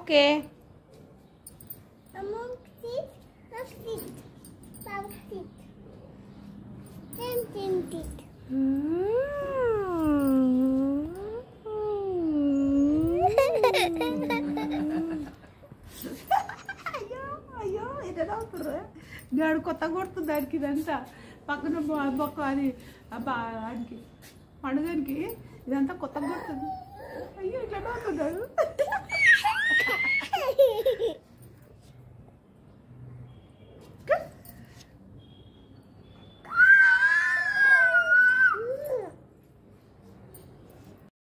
okay అయ్యో అయ్యో ఇదే అవుతుర్రు గాడు కొత్త కొడుతుంది దానికి ఇదంతా పక్కన బొక్క అది వాడికి పండుగనికి ఇదంతా కొత్త కొడుతుంది అయ్యో ఇట్లా అవుతున్నాడు